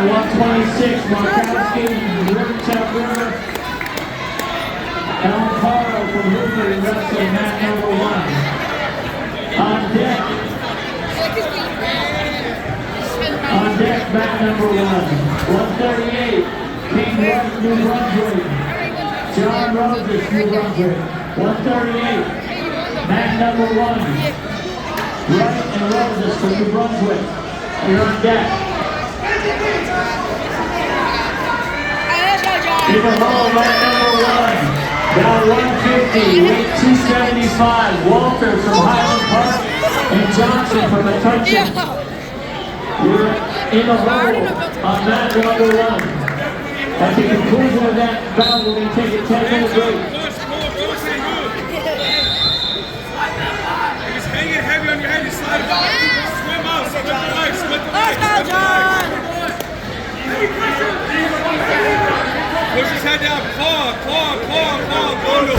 126, Markowski, South River. Elamparo from Hoover in wrestling, mat number 1. On deck, mat number 1. 138, King Wright, New Brunswick. John Rogers, New Brunswick. 138, mat number 1. Wright and Rogers from New Brunswick. You're on deck. In the hole, mat number 1. Down 150, weight 275. Walter from Highland Park and Johnson from Metuchen. You're in the hole on mat number 1. At the conclusion of that bout, we'll be taking 10-minute break. Just hang it heavy on your head, you slide it out. Swim out, split the legs, split the legs. Let's go, John! Push his head down, claw, bundle.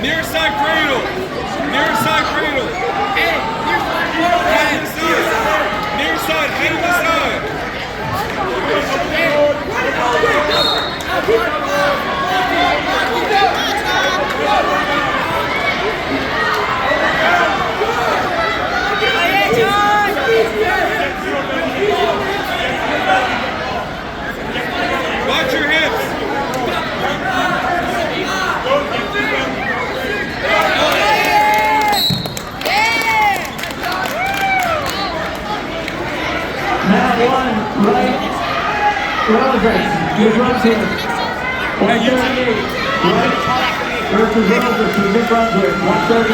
Near side cradle. Near side cradle. Head to the side. Near side, head to the side. Watch your hips. Mat 1, right. Rogers, New Brunswick. 138, right. Versus Rogers from New Brunswick. 138.